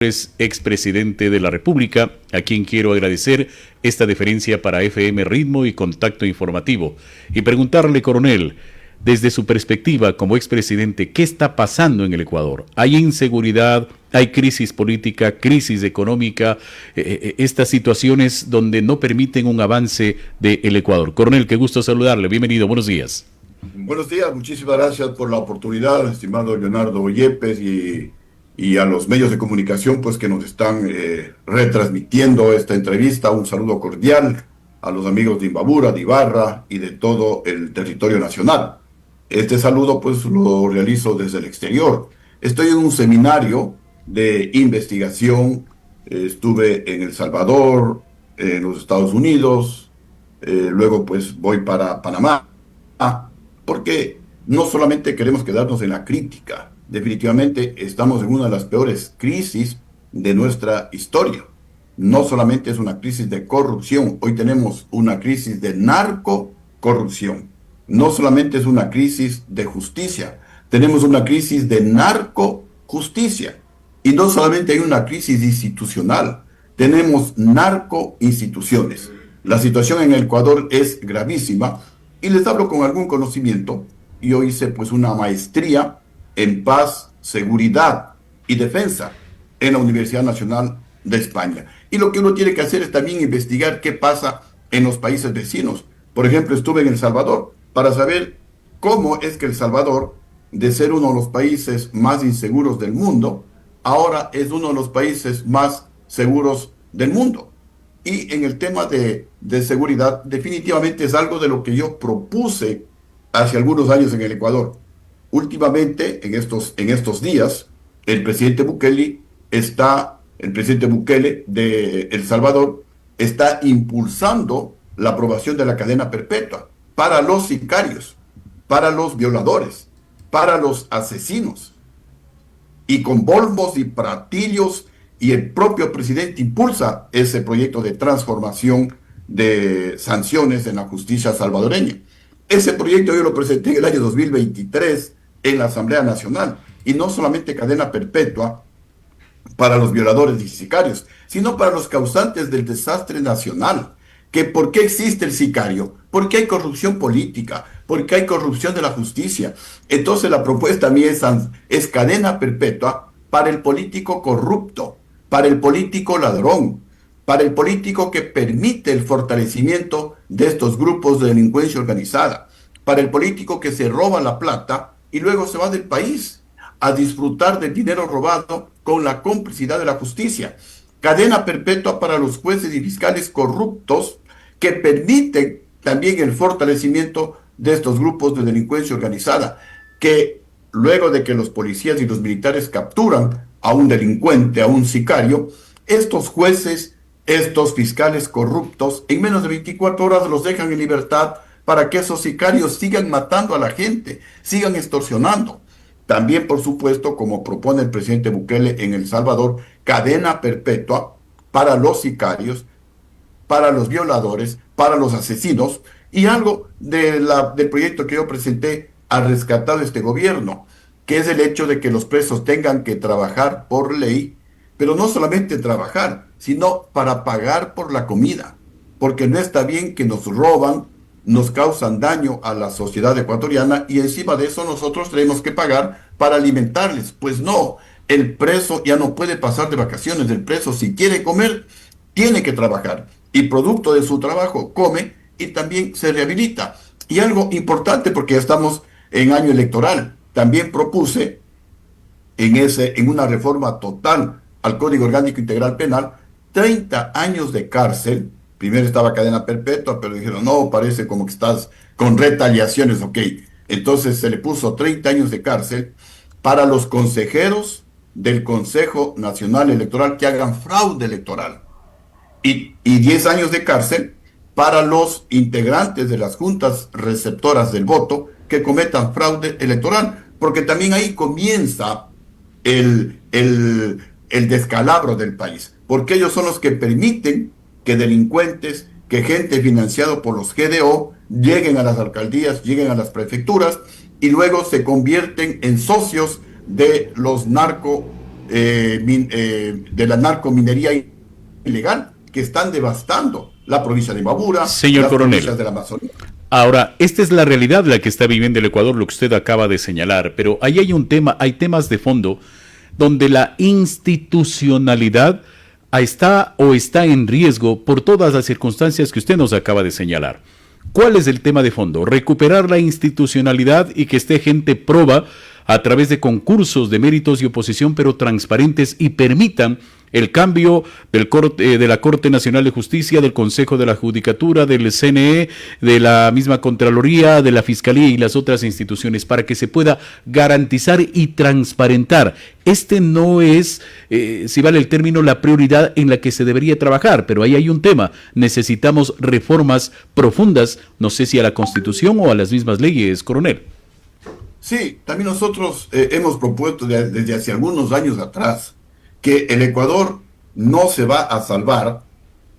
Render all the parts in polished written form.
Es expresidente de la República, a quien quiero agradecer esta deferencia para FM Ritmo y Contacto Informativo, y preguntarle, coronel, desde su perspectiva como expresidente, ¿qué está pasando en el Ecuador? ¿Hay inseguridad, hay crisis política, crisis económica, estas situaciones donde no permiten un avance del Ecuador? Coronel, qué gusto saludarle, bienvenido, buenos días. Buenos días, muchísimas gracias por la oportunidad, estimado Leonardo Yepes, y a los medios de comunicación pues que nos están retransmitiendo esta entrevista. Un saludo cordial a los amigos de Imbabura, de Ibarra y de todo el territorio nacional. Este saludo pues lo realizo desde el exterior. Estoy en un seminario de investigación, estuve en El Salvador, en los Estados Unidos, luego pues voy para Panamá, porque no solamente queremos quedarnos en la crítica. Definitivamente estamos en una de las peores crisis de nuestra historia. No solamente es una crisis de corrupción, hoy tenemos una crisis de narcocorrupción. No solamente es una crisis de justicia, tenemos una crisis de narcojusticia. Y no solamente hay una crisis institucional, tenemos narcoinstituciones. La situación en el Ecuador es gravísima y les hablo con algún conocimiento. Yo hice pues una maestría en paz, seguridad y defensa en la Universidad Nacional de España. Y lo que uno tiene que hacer es también investigar qué pasa en los países vecinos. Por ejemplo, estuve en El Salvador para saber cómo es que El Salvador, de ser uno de los países más inseguros del mundo, ahora es uno de los países más seguros del mundo. Y en el tema de seguridad, definitivamente es algo de lo que yo propuse hace algunos años en el Ecuador. Últimamente, en estos días, el presidente Bukele de El Salvador está impulsando la aprobación de la cadena perpetua para los sicarios, para los violadores, para los asesinos. Y con bombos y platillos, y el propio presidente impulsa ese proyecto de transformación de sanciones en la justicia salvadoreña. Ese proyecto yo lo presenté en el año 2023 en la Asamblea Nacional, y no solamente cadena perpetua para los violadores y sicarios, sino para los causantes del desastre nacional. Que ¿por qué existe el sicario? Porque hay corrupción política, porque hay corrupción de la justicia. Entonces la propuesta mía es cadena perpetua para el político corrupto, para el político ladrón, para el político que permite el fortalecimiento de estos grupos de delincuencia organizada, para el político que se roba la plata y luego se va del país a disfrutar del dinero robado con la complicidad de la justicia. Cadena perpetua para los jueces y fiscales corruptos que permiten también el fortalecimiento de estos grupos de delincuencia organizada, que luego de que los policías y los militares capturan a un delincuente, a un sicario, estos jueces, estos fiscales corruptos, en menos de 24 horas los dejan en libertad para que esos sicarios sigan matando a la gente, sigan extorsionando. También, por supuesto, como propone el presidente Bukele en El Salvador, cadena perpetua para los sicarios, para los violadores, para los asesinos, y algo del proyecto que yo presenté ha rescatado este gobierno, que es el hecho de que los presos tengan que trabajar por ley, pero no solamente trabajar, sino para pagar por la comida, porque no está bien que nos roban, nos causan daño a la sociedad ecuatoriana y encima de eso nosotros tenemos que pagar para alimentarles. Pues no, el preso ya no puede pasar de vacaciones, el preso si quiere comer, tiene que trabajar y producto de su trabajo come y también se rehabilita. Y algo importante, porque ya estamos en año electoral, también propuse en una reforma total al Código Orgánico Integral Penal, 30 años de cárcel. Primero estaba cadena perpetua, pero dijeron, no, parece como que estás con retaliaciones, ok. Entonces se le puso 30 años de cárcel para los consejeros del Consejo Nacional Electoral que hagan fraude electoral. Y 10 años de cárcel para los integrantes de las juntas receptoras del voto que cometan fraude electoral, porque también ahí comienza el descalabro del país, porque ellos son los que permiten que delincuentes, que gente financiada por los GDO lleguen a las alcaldías, lleguen a las prefecturas y luego se convierten en socios de los de la narcominería ilegal que están devastando la provincia de Imbabura, Señor las coronel, provincias de la Amazonía. ahora, esta es la realidad la que está viviendo el Ecuador, lo que usted acaba de señalar, pero ahí hay un tema, hay temas de fondo donde la institucionalidad está en riesgo por todas las circunstancias que usted nos acaba de señalar. ¿Cuál es el tema de fondo? Recuperar la institucionalidad y que esté gente proba a través de concursos de méritos y oposición, pero transparentes, y permitan el cambio de la Corte Nacional de Justicia, del Consejo de la Judicatura, del CNE, de la misma Contraloría, de la Fiscalía y las otras instituciones, para que se pueda garantizar y transparentar. Este no es, si vale el término, la prioridad en la que se debería trabajar, pero ahí hay un tema. Necesitamos reformas profundas, no sé si a la Constitución o a las mismas leyes, coronel. Sí, también nosotros hemos propuesto desde hace algunos años atrás que el Ecuador no se va a salvar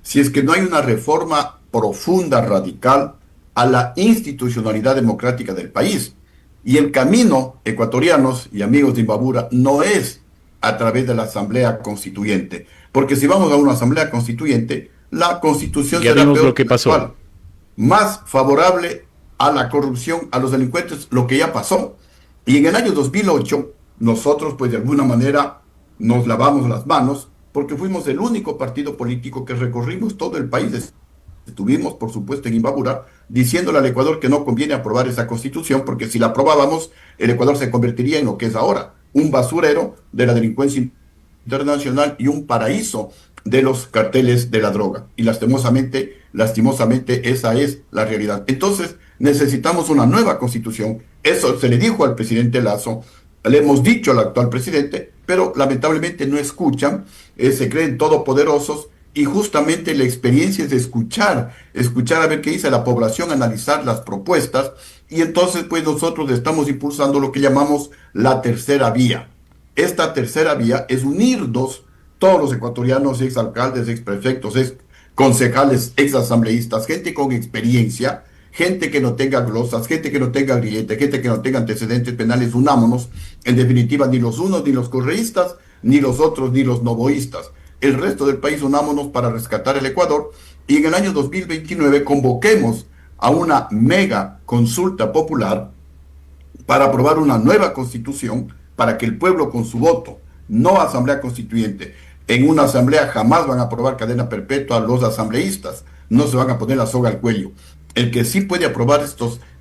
si es que no hay una reforma profunda, radical, a la institucionalidad democrática del país. Y el camino, ecuatorianos y amigos de Imbabura, no es a través de la Asamblea Constituyente. Porque si vamos a una Asamblea Constituyente, la Constitución Ya será vimos lo peor que que la pasó. actual, más favorable a la corrupción, a los delincuentes, lo que ya pasó. Y en el año 2008, nosotros pues de alguna manera nos lavamos las manos porque fuimos el único partido político que recorrimos todo el país. Estuvimos, por supuesto, en Imbabura, diciéndole al Ecuador que no conviene aprobar esa constitución porque si la aprobábamos, el Ecuador se convertiría en lo que es ahora, un basurero de la delincuencia internacional y un paraíso de los carteles de la droga. Y lastimosamente, esa es la realidad. Entonces, necesitamos una nueva constitución. Eso se le dijo al presidente Lazo, le hemos dicho al actual presidente, pero lamentablemente no escuchan, se creen todopoderosos y justamente la experiencia es de escuchar a ver qué dice la población, analizar las propuestas y entonces pues nosotros estamos impulsando lo que llamamos la tercera vía. Esta tercera vía es unirnos todos los ecuatorianos, exalcaldes, exprefectos, ex concejales, exasambleístas, gente con experiencia, gente que no tenga glosas, gente que no tenga grillete, gente que no tenga antecedentes penales, unámonos. En definitiva, ni los unos, ni los correístas, ni los otros, ni los novoístas. El resto del país unámonos para rescatar el Ecuador y en el año 2029 convoquemos a una mega consulta popular para aprobar una nueva constitución para que el pueblo con su voto, no asamblea constituyente, en una asamblea jamás van a aprobar cadena perpetua a los asambleístas, no se van a poner la soga al cuello. El que sí puede aprobar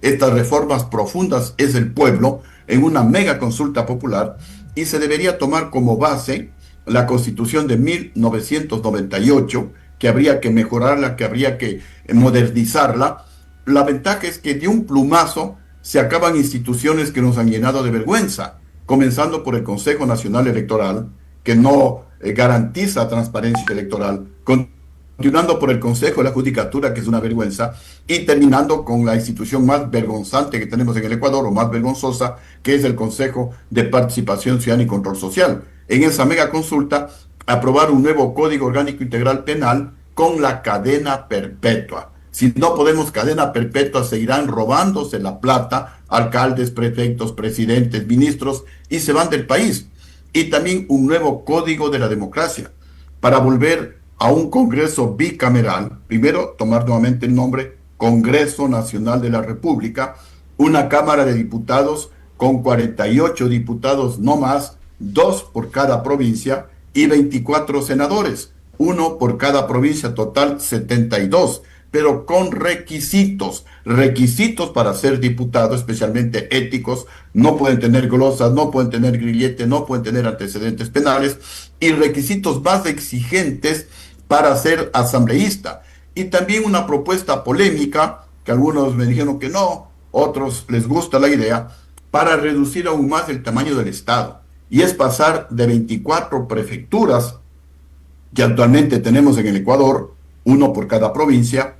estas reformas profundas es el pueblo en una mega consulta popular y se debería tomar como base la constitución de 1998, que habría que mejorarla, que habría que modernizarla. La ventaja es que de un plumazo se acaban instituciones que nos han llenado de vergüenza, comenzando por el Consejo Nacional Electoral, que no garantiza transparencia electoral, continuando por el Consejo de la Judicatura, que es una vergüenza, y terminando con la institución más vergonzante que tenemos en el Ecuador, o más vergonzosa, que es el Consejo de Participación Ciudadana y Control Social. En esa mega consulta, aprobar un nuevo Código Orgánico Integral Penal con la cadena perpetua. Si no podemos cadena perpetua, seguirán robándose la plata alcaldes, prefectos, presidentes, ministros y se van del país. Y también un nuevo código de la democracia para volver a un Congreso bicameral. Primero, tomar nuevamente el nombre Congreso Nacional de la República, una Cámara de Diputados con 48 diputados no más, 2 por cada provincia y 24 senadores, uno por cada provincia, total 72, pero con requisitos para ser diputado, especialmente éticos. No pueden tener glosas, no pueden tener grillete, no pueden tener antecedentes penales y requisitos más exigentes para ser asambleísta. Y también una propuesta polémica, que algunos me dijeron que no, otros les gusta la idea, para reducir aún más el tamaño del Estado. Y es pasar de 24 prefecturas que actualmente tenemos en el Ecuador, uno por cada provincia,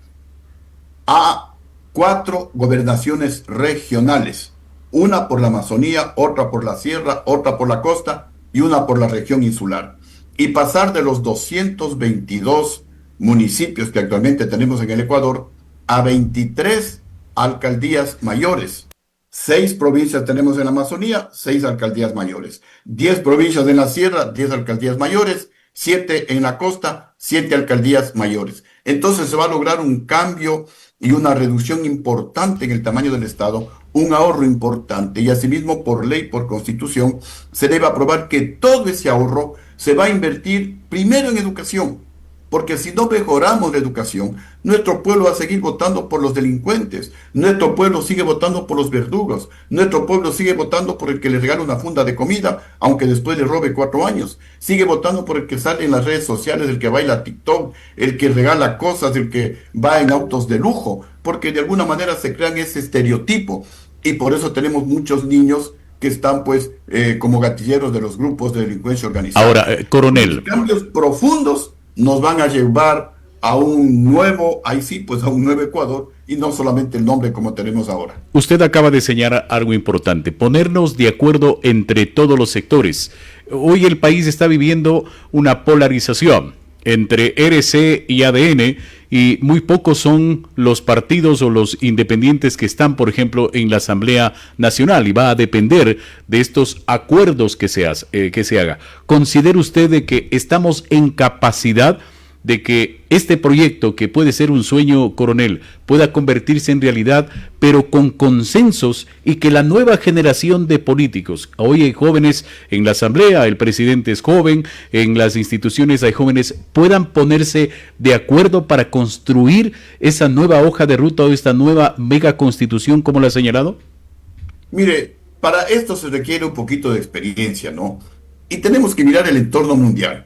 a 4 gobernaciones regionales, una por la Amazonía, otra por la sierra, otra por la costa y una por la región insular. Y pasar de los 222 municipios que actualmente tenemos en el Ecuador a 23 alcaldías mayores. 6 provincias tenemos en la Amazonía, 6 alcaldías mayores. 10 provincias en la sierra, 10 alcaldías mayores. 7 en la costa, 7 alcaldías mayores. Entonces se va a lograr un cambio y una reducción importante en el tamaño del Estado, un ahorro importante. Y asimismo, por ley, por constitución, se debe aprobar que todo ese ahorro se va a invertir primero en educación. Porque si no mejoramos la educación, nuestro pueblo va a seguir votando por los delincuentes, nuestro pueblo sigue votando por los verdugos, nuestro pueblo sigue votando por el que le regala una funda de comida, aunque después le robe 4 años, sigue votando por el que sale en las redes sociales, el que baila TikTok, el que regala cosas, el que va en autos de lujo, porque de alguna manera se crean ese estereotipo y por eso tenemos muchos niños que están pues como gatilleros de los grupos de delincuencia organizada. Ahora, coronel. Cambios profundos nos van a llevar a un nuevo, ahí sí, pues a un nuevo Ecuador y no solamente el nombre como tenemos ahora. Usted acaba de señalar algo importante, ponernos de acuerdo entre todos los sectores. Hoy el país está viviendo una polarización entre RC y ADN y muy pocos son los partidos o los independientes que están, por ejemplo, en la Asamblea Nacional y va a depender de estos acuerdos que se haga. ¿Considera usted de que estamos en capacidad de que este proyecto, que puede ser un sueño, coronel, pueda convertirse en realidad, pero con consensos y que la nueva generación de políticos, hoy hay jóvenes en la Asamblea, el presidente es joven, en las instituciones hay jóvenes, puedan ponerse de acuerdo para construir esa nueva hoja de ruta o esta nueva mega constitución, como lo ha señalado? Mire, para esto se requiere un poquito de experiencia, ¿no? Y tenemos que mirar el entorno mundial.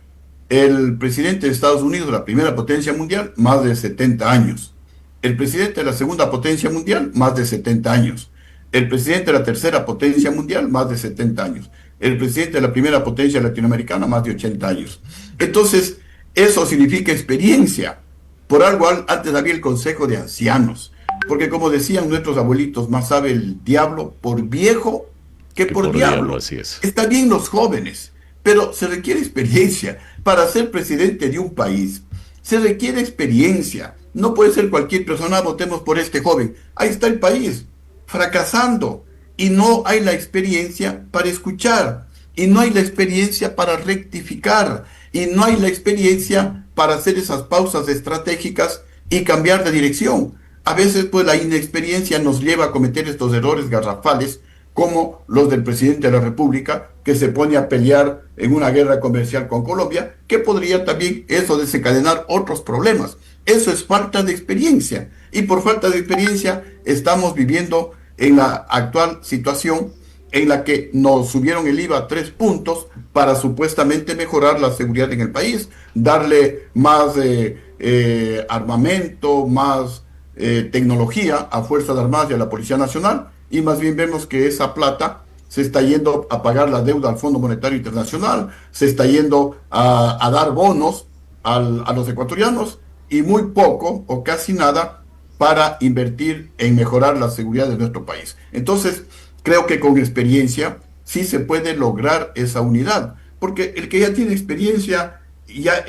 El presidente de Estados Unidos, la primera potencia mundial, más de 70 años. El presidente de la segunda potencia mundial, más de 70 años. El presidente de la tercera potencia mundial, más de 70 años. El presidente de la primera potencia latinoamericana, más de 80 años. Entonces, eso significa experiencia. Por algo antes había el consejo de ancianos. Porque como decían nuestros abuelitos, más sabe el diablo por viejo que por diablo. Así es. Está bien los jóvenes, pero se requiere experiencia. Para ser presidente de un país, se requiere experiencia. No puede ser cualquier persona, votemos por este joven. Ahí está el país, fracasando. Y no hay la experiencia para escuchar. Y no hay la experiencia para rectificar. Y no hay la experiencia para hacer esas pausas estratégicas y cambiar de dirección. A veces, pues, la inexperiencia nos lleva a cometer estos errores garrafales, como los del presidente de la República, que se pone a pelear en una guerra comercial con Colombia, que podría también eso desencadenar otros problemas. Eso es falta de experiencia. Y por falta de experiencia estamos viviendo en la actual situación en la que nos subieron el IVA a 3 puntos para supuestamente mejorar la seguridad en el país, darle más armamento, más tecnología a Fuerzas Armadas y a la Policía Nacional. Y más bien vemos que esa plata se está yendo a pagar la deuda al Fondo Monetario Internacional, se está yendo a dar bonos a los ecuatorianos y muy poco o casi nada para invertir en mejorar la seguridad de nuestro país. Entonces, creo que con experiencia sí se puede lograr esa unidad, porque el que ya tiene experiencia ya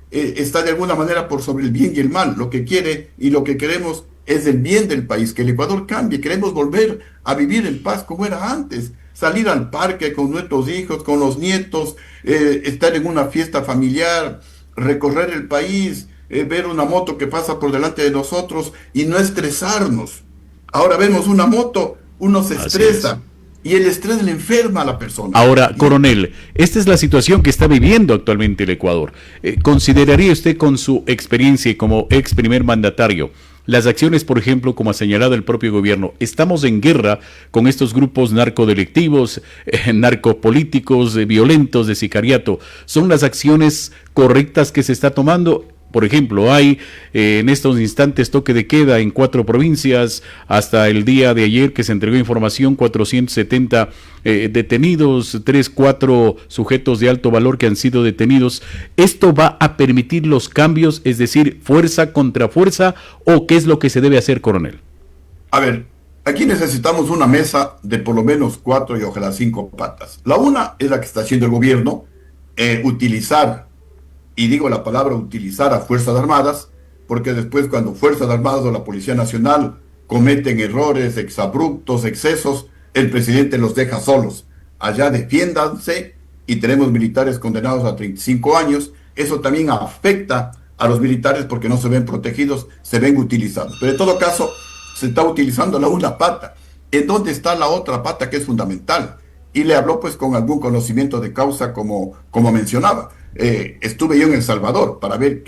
está de alguna manera por sobre el bien y el mal. Lo que quiere y lo que queremos es el bien del país, que el Ecuador cambie. Queremos volver a vivir en paz como era antes, salir al parque con nuestros hijos, con los nietos, estar en una fiesta familiar, recorrer el país, ver una moto que pasa por delante de nosotros y no estresarnos. Ahora vemos una moto, uno se estresa y el estrés le enferma a la persona. Ahora, coronel, esta es la situación que está viviendo actualmente el Ecuador. ¿Consideraría usted, con su experiencia y como ex primer mandatario, las acciones, por ejemplo, como ha señalado el propio gobierno, estamos en guerra con estos grupos narcodelictivos, narcopolíticos, violentos, de sicariato? ¿Son las acciones correctas que se está tomando? Por ejemplo, hay en estos instantes toque de queda en 4 provincias. Hasta el día de ayer que se entregó información, 470 detenidos, 4 sujetos de alto valor que han sido detenidos. ¿Esto va a permitir los cambios, es decir, fuerza contra fuerza, o qué es lo que se debe hacer, coronel? A ver, aquí necesitamos una mesa de por lo menos 4 y ojalá 5 patas. La una es la que está haciendo el gobierno, utilizar, y digo la palabra utilizar, a Fuerzas Armadas, porque después cuando Fuerzas Armadas o la Policía Nacional cometen errores, exabruptos, excesos, el presidente los deja solos. Allá defiéndanse, y tenemos militares condenados a 35 años. Eso también afecta a los militares porque no se ven protegidos, se ven utilizados. Pero en todo caso, se está utilizando la una pata. ¿En dónde está la otra pata que es fundamental? Y le habló pues con algún conocimiento de causa como mencionaba. Estuve yo en El Salvador para ver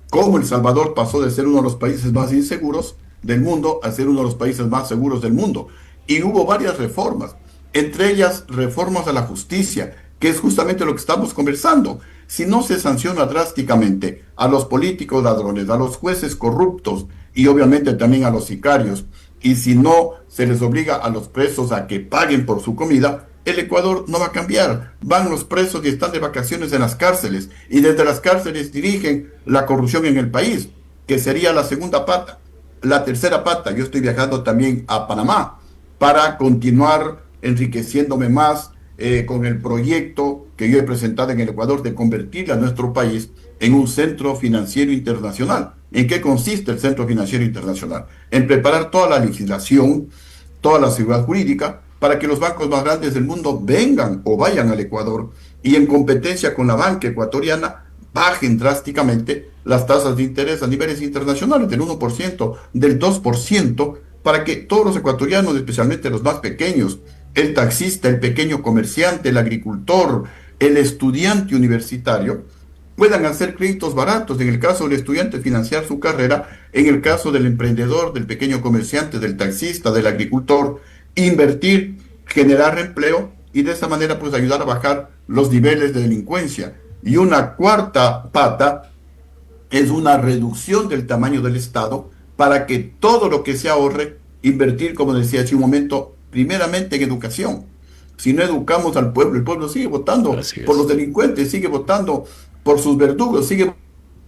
cómo El Salvador pasó de ser uno de los países más inseguros del mundo a ser uno de los países más seguros del mundo. Y hubo varias reformas, entre ellas reformas a la justicia, que es justamente lo que estamos conversando. Si no se sanciona drásticamente a los políticos ladrones, a los jueces corruptos y obviamente también a los sicarios, y si no se les obliga a los presos a que paguen por su comida, el Ecuador no va a cambiar. Van los presos y están de vacaciones en las cárceles, y desde las cárceles dirigen la corrupción en el país, que sería la segunda pata. La tercera pata, yo estoy viajando también a Panamá para continuar enriqueciéndome más con el proyecto que yo he presentado en el Ecuador de convertir a nuestro país en un centro financiero internacional. ¿En qué consiste el centro financiero internacional? En preparar toda la legislación, toda la seguridad jurídica, para que los bancos más grandes del mundo vengan o vayan al Ecuador y en competencia con la banca ecuatoriana bajen drásticamente las tasas de interés a niveles internacionales del 1%, del 2%, para que todos los ecuatorianos, especialmente los más pequeños, el taxista, el pequeño comerciante, el agricultor, el estudiante universitario, puedan hacer créditos baratos. En el caso del estudiante, financiar su carrera; en el caso del emprendedor, del pequeño comerciante, del taxista, del agricultor, invertir, generar empleo y de esa manera pues ayudar a bajar los niveles de delincuencia. Y una cuarta pata es una reducción del tamaño del Estado para que todo lo que se ahorre, invertir, como decía hace un momento, primeramente en educación. Si no educamos al pueblo, el pueblo sigue votando por los delincuentes, sigue votando por sus verdugos, sigue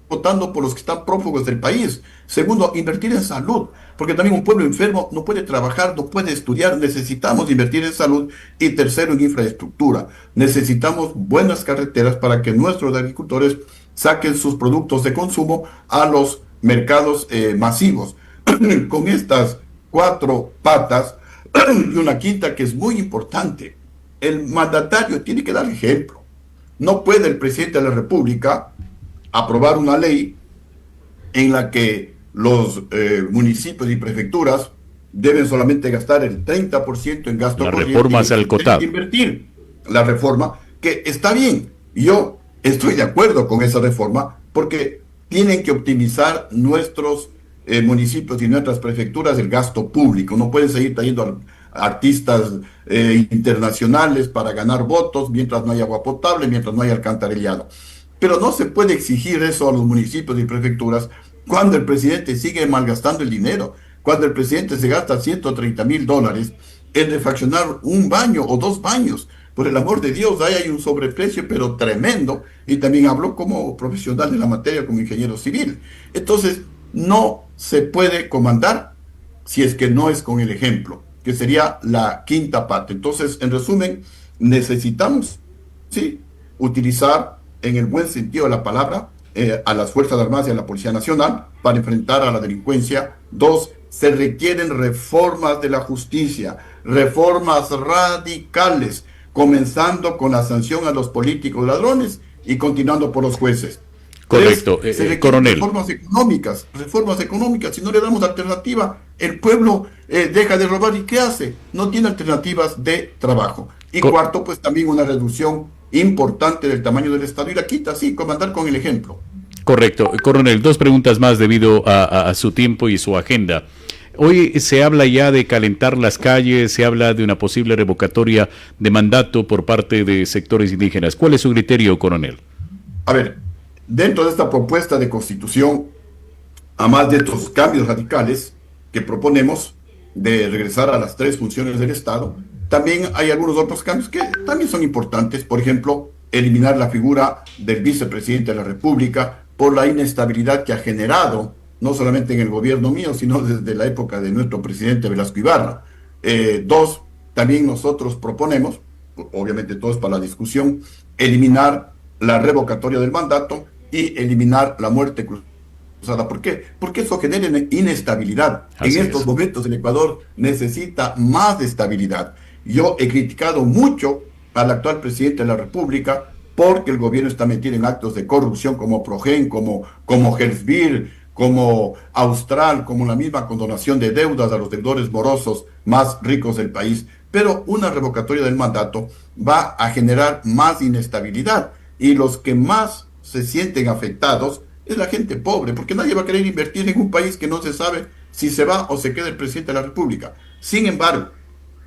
votando por los que están prófugos del país. Segundo, invertir en salud, porque también un pueblo enfermo no puede trabajar, no puede estudiar. Necesitamos invertir en salud. Y tercero, en infraestructura. Necesitamos buenas carreteras para que nuestros agricultores saquen sus productos de consumo a los mercados masivos. Con estas cuatro patas y una quinta que es muy importante, el mandatario tiene que dar ejemplo. No puede el presidente de la República aprobar una ley en la que los municipios y prefecturas deben solamente gastar el 30% en gasto La corriente. reforma hacia el COTAD. Invertir la reforma, que está bien. Yo estoy de acuerdo con esa reforma porque tienen que optimizar nuestros municipios y nuestras prefecturas el gasto público. No pueden seguir trayendo artistas internacionales para ganar votos mientras no hay agua potable, mientras no hay alcantarillado. Pero no se puede exigir eso a los municipios y prefecturas cuando el presidente sigue malgastando el dinero, cuando el presidente se gasta $130,000 en refaccionar un baño o dos baños. Por el amor de Dios, ahí hay un sobreprecio, pero tremendo. Y también hablo como profesional de la materia, como ingeniero civil. Entonces, no se puede comandar si es que no es con el ejemplo, que sería la quinta parte. Entonces, en resumen, necesitamos, sí, utilizar en el buen sentido de la palabra a las Fuerzas Armadas y a la Policía Nacional para enfrentar a la delincuencia. Dos, se requieren reformas de la justicia, reformas radicales, comenzando con la sanción a los políticos ladrones y continuando por los jueces. Correcto, coronel. Reformas económicas. Si no le damos alternativa, el pueblo deja de robar. ¿Y qué hace? No tiene alternativas de trabajo. Y cuarto, pues también una reducción importante del tamaño del Estado y la quita, sí, comandar con el ejemplo. Correcto. Coronel, dos preguntas más debido a su tiempo y su agenda. Hoy se habla ya de calentar las calles, se habla de una posible revocatoria de mandato por parte de sectores indígenas. ¿Cuál es su criterio, coronel? A ver, dentro de esta propuesta de constitución, a más de estos cambios radicales que proponemos de regresar a las 3 funciones del Estado, también hay algunos otros cambios que también son importantes. Por ejemplo, eliminar la figura del vicepresidente de la República por la inestabilidad que ha generado, no solamente en el gobierno mío, sino desde la época de nuestro presidente Velasco Ibarra. Dos, también nosotros proponemos, obviamente todo es para la discusión, eliminar la revocatoria del mandato y eliminar la muerte cruzada ¿Por qué? Porque eso genera inestabilidad. En Así estos es. momentos el Ecuador necesita más estabilidad. Yo he criticado mucho al actual presidente de la República porque el gobierno está metido en actos de corrupción como Progen, como Hersbir, como Austral, como la misma condonación de deudas a los deudores morosos más ricos del país. Pero una revocatoria del mandato va a generar más inestabilidad y los que más se sienten afectados es la gente pobre, porque nadie va a querer invertir en un país que no se sabe si se va o se queda el presidente de la República. Sin embargo,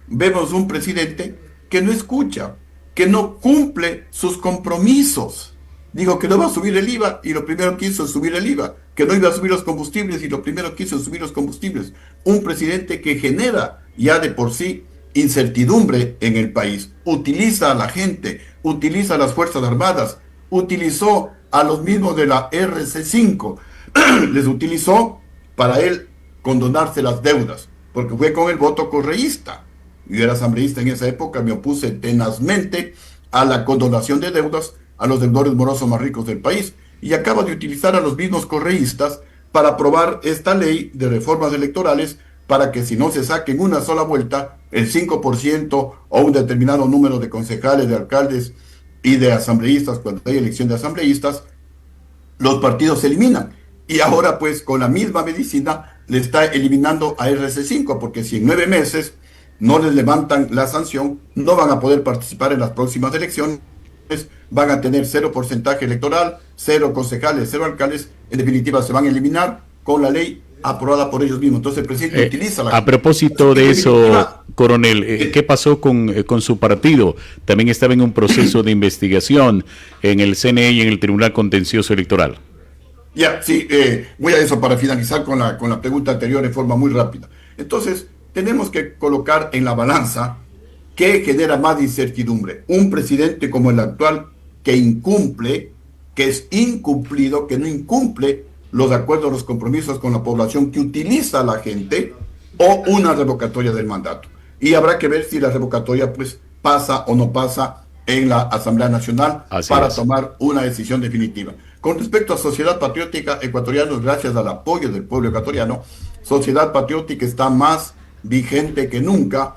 vemos un presidente que no escucha, que no cumple sus compromisos. Dijo que no va a subir el IVA y lo primero que hizo es subir el IVA, que no iba a subir los combustibles y lo primero que hizo es subir los combustibles. Un presidente que genera ya de por sí incertidumbre en el país, utiliza a la gente, utiliza a las Fuerzas Armadas, utilizó a los mismos de la RC5, les utilizó para él condonarse las deudas, porque fue con el voto correísta. Yo era asambleísta en esa época, me opuse tenazmente a la condonación de deudas a los deudores morosos más ricos del país y acaba de utilizar a los mismos correístas para aprobar esta ley de reformas electorales para que si no se saque en una sola vuelta el 5% o un determinado número de concejales, de alcaldes y de asambleístas, cuando hay elección de asambleístas, los partidos se eliminan. Y ahora pues con la misma medicina le está eliminando a RC5, porque si en 9 meses no les levantan la sanción, no van a poder participar en las próximas elecciones, van a tener 0% electoral, 0 concejales, 0 alcaldes, en definitiva se van a eliminar con la ley aprobada por ellos mismos. Entonces el presidente utiliza la A gente. propósito de eso, coronel, Eh, ¿qué pasó con su partido? También estaba en un proceso de investigación en el CNE y en el Tribunal Contencioso Electoral. Ya, sí, voy a eso para finalizar con la pregunta anterior en forma muy rápida. Entonces, tenemos que colocar en la balanza qué genera más incertidumbre. Un presidente como el actual que incumple, que es incumplido, que no incumple los acuerdos, los compromisos con la población, que utiliza a la gente, o una revocatoria del mandato. Y habrá que ver si la revocatoria pues pasa o no pasa en la Asamblea Nacional Así para es. tomar una decisión definitiva. Con respecto a Sociedad Patriótica Ecuatorianos, gracias al apoyo del pueblo ecuatoriano, Sociedad Patriótica está más vigente que nunca,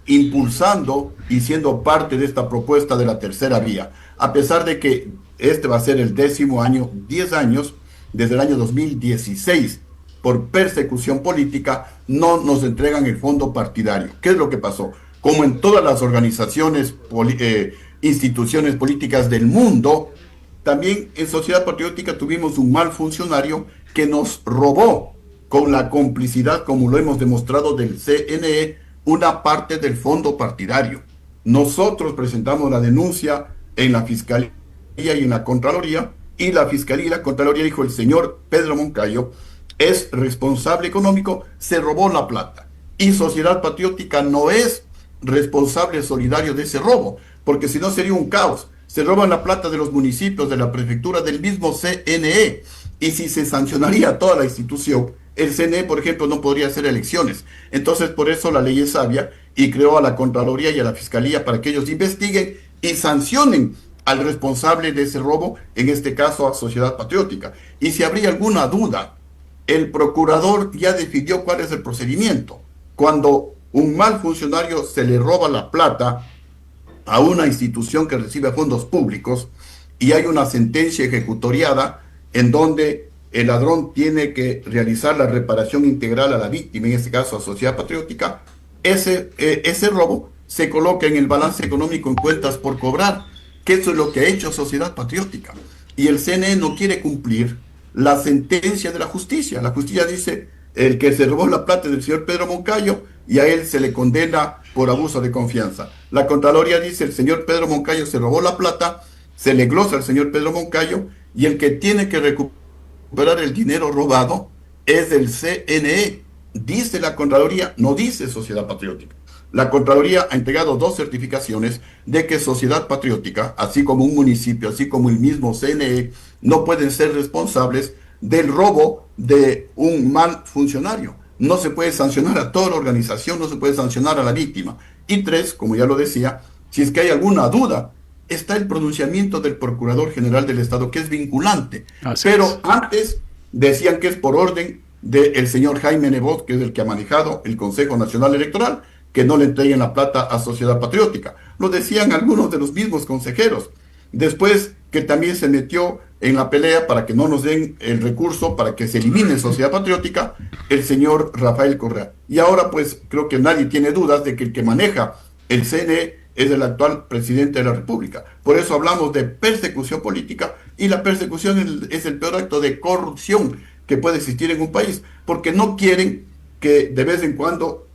impulsando y siendo parte de esta propuesta de la tercera vía. A pesar de que este va a ser el 10º año, 10 años, desde el año 2016, por persecución política, no nos entregan el fondo partidario. ¿Qué es lo que pasó? Como en todas las organizaciones, instituciones políticas del mundo, también en Sociedad Patriótica tuvimos un mal funcionario que nos robó con la complicidad, como lo hemos demostrado, del CNE, una parte del fondo partidario. Nosotros presentamos la denuncia en la Fiscalía y en la Contraloría, y la Fiscalía y la Contraloría dijo: el señor Pedro Moncayo es responsable económico, se robó la plata. Y Sociedad Patriótica no es responsable solidario de ese robo, porque si no sería un caos. Se roban la plata de los municipios, de la prefectura, del mismo CNE. Y si se sancionaría toda la institución, el CNE, por ejemplo, no podría hacer elecciones. Entonces, por eso la ley es sabia y creó a la Contraloría y a la Fiscalía para que ellos investiguen y sancionen al responsable de ese robo, en este caso a Sociedad Patriótica. Y si habría alguna duda, el procurador ya definió cuál es el procedimiento. Cuando un mal funcionario se le roba la plata a una institución que recibe fondos públicos y hay una sentencia ejecutoriada en donde el ladrón tiene que realizar la reparación integral a la víctima, en este caso a Sociedad Patriótica, ese robo se coloca en el balance económico en cuentas por cobrar, que eso es lo que ha hecho Sociedad Patriótica. Y el CNE no quiere cumplir la sentencia de la justicia. La justicia dice: el que se robó la plata del señor Pedro Moncayo, y a él se le condena por abuso de confianza. La Contraloría dice: el señor Pedro Moncayo se robó la plata, se le glosa al señor Pedro Moncayo, y el que tiene que recuperar el dinero robado es el CNE. Dice la Contraloría, no dice Sociedad Patriótica. La Contraloría ha entregado 2 certificaciones de que Sociedad Patriótica, así como un municipio, así como el mismo CNE, no pueden ser responsables del robo de un mal funcionario. No se puede sancionar a toda la organización, no se puede sancionar a la víctima. Y 3, como ya lo decía, si es que hay alguna duda, está el pronunciamiento del Procurador General del Estado, que es vinculante. Así Pero es. antes decían que es por orden del señor Jaime Nebot, que es el que ha manejado el Consejo Nacional Electoral, que no le entreguen la plata a Sociedad Patriótica. Lo decían algunos de los mismos consejeros. Después que también se metió en la pelea para que no nos den el recurso, para que se elimine Sociedad Patriótica, el señor Rafael Correa. Y ahora pues creo que nadie tiene dudas de que el que maneja el CNE es el actual presidente de la República. Por eso hablamos de persecución política, y la persecución es el peor acto de corrupción que puede existir en un país, porque no quieren que de vez en cuando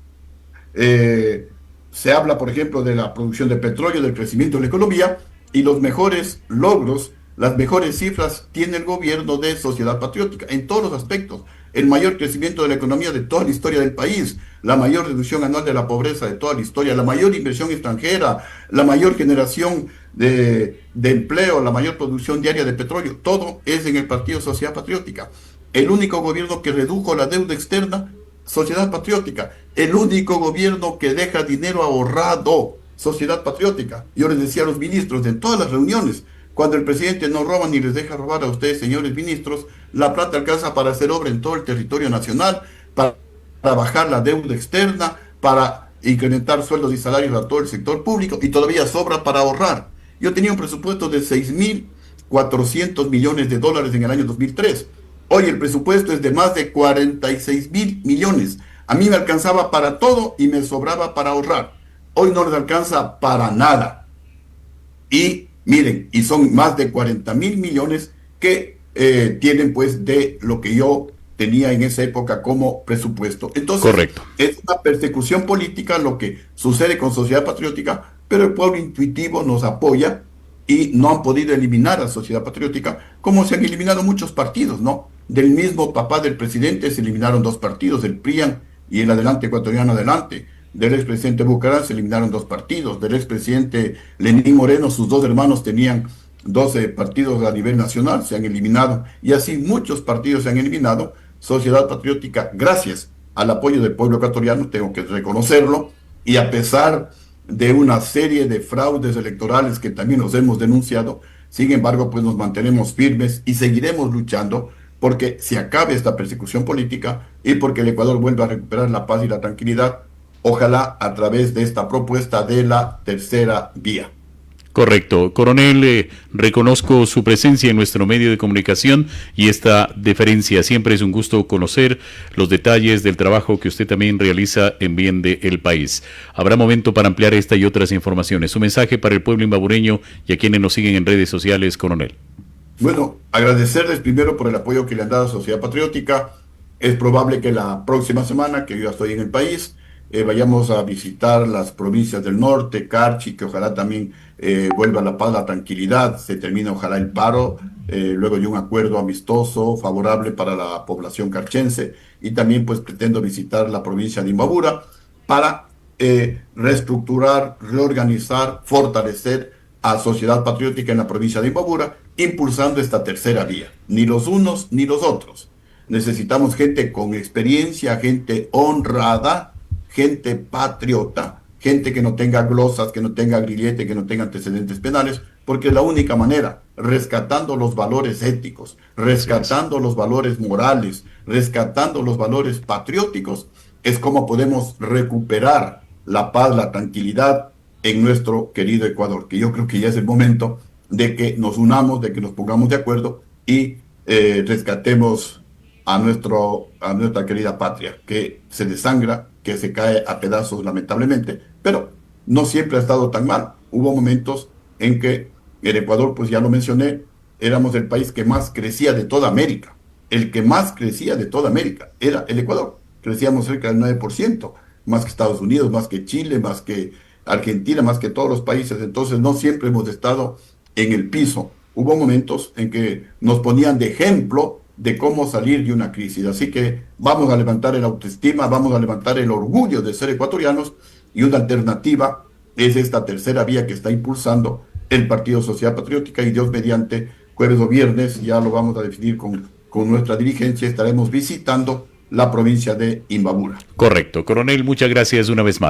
se habla, por ejemplo, de la producción de petróleo, del crecimiento de la economía, y los mejores logros, las mejores cifras tiene el gobierno de Sociedad Patriótica en todos los aspectos. El mayor crecimiento de la economía de toda la historia del país, la mayor reducción anual de la pobreza de toda la historia, la mayor inversión extranjera, la mayor generación de empleo, la mayor producción diaria de petróleo, todo es en el Partido Sociedad Patriótica. El único gobierno que redujo la deuda externa, Sociedad Patriótica. El único gobierno que deja dinero ahorrado, Sociedad Patriótica. Yo les decía a los ministros en todas las reuniones, cuando el presidente no roba ni les deja robar a ustedes, señores ministros, la plata alcanza para hacer obra en todo el territorio nacional, para bajar la deuda externa, para incrementar sueldos y salarios a todo el sector público, y todavía sobra para ahorrar. Yo tenía un presupuesto de 6.400 millones de dólares en el año 2003. Hoy el presupuesto es de más de 46.000 millones. A mí me alcanzaba para todo y me sobraba para ahorrar. Hoy no les alcanza para nada. Y miren, y son más de 40.000 millones que tienen pues de lo que yo tenía en esa época como presupuesto. Entonces, correcto, es una persecución política lo que sucede con Sociedad Patriótica, pero el pueblo intuitivo nos apoya y no han podido eliminar a Sociedad Patriótica, como se han eliminado muchos partidos, ¿no? Del mismo papá del presidente se eliminaron 2 partidos, el PRIAN y el Adelante Ecuatoriano Adelante. Del expresidente Bucaram se eliminaron 2 partidos. Del expresidente Lenín Moreno, sus 2 hermanos tenían 12 partidos a nivel nacional, se han eliminado. Y así muchos partidos se han eliminado. Sociedad Patriótica, gracias al apoyo del pueblo ecuatoriano, tengo que reconocerlo, y a pesar de una serie de fraudes electorales que también nos hemos denunciado, sin embargo, pues nos mantenemos firmes y seguiremos luchando porque se acabe esta persecución política y porque el Ecuador vuelva a recuperar la paz y la tranquilidad, ojalá a través de esta propuesta de la tercera vía. correcto. Coronel, reconozco su presencia en nuestro medio de comunicación y esta deferencia. Siempre es un gusto conocer los detalles del trabajo que usted también realiza en bien del país. Habrá momento para ampliar esta y otras informaciones. Su mensaje para el pueblo imbabureño y a quienes nos siguen en redes sociales, coronel. Bueno, agradecerles primero por el apoyo que le han dado a Sociedad Patriótica. Es probable que la próxima semana, que yo ya estoy en el país, vayamos a visitar las provincias del norte, Carchi, que ojalá también vuelva la paz, la tranquilidad, se termine ojalá el paro, luego de un acuerdo amistoso, favorable para la población carchense, y también pues pretendo visitar la provincia de Imbabura para reestructurar, reorganizar, fortalecer a Sociedad Patriótica en la provincia de Imbabura, impulsando esta tercera vía. Ni los unos ni los otros. Necesitamos gente con experiencia, gente honrada, gente patriota, gente que no tenga glosas, que no tenga grillete, que no tenga antecedentes penales, porque es la única manera, rescatando los valores éticos, rescatando los valores morales, rescatando los valores patrióticos, es como podemos recuperar la paz, la tranquilidad en nuestro querido Ecuador, que yo creo que ya es el momento de que nos unamos, de que nos pongamos de acuerdo y rescatemos a nuestra querida patria, que se desangra, que se cae a pedazos lamentablemente, pero no siempre ha estado tan mal. Hubo momentos en que el Ecuador, pues ya lo mencioné, éramos el país que más crecía de toda América. El que más crecía de toda América era el Ecuador. Crecíamos cerca del 9%, más que Estados Unidos, más que Chile, más que Argentina, más que todos los países. Entonces no siempre hemos estado en el piso. Hubo momentos en que nos ponían de ejemplo de cómo salir de una crisis. Así que vamos a levantar el autoestima, vamos a levantar el orgullo de ser ecuatorianos, y una alternativa es esta tercera vía que está impulsando el Partido Sociedad Patriótica, y Dios mediante, jueves o viernes, ya lo vamos a definir con nuestra dirigencia, estaremos visitando la provincia de Imbabura. Correcto. Coronel, muchas gracias una vez más.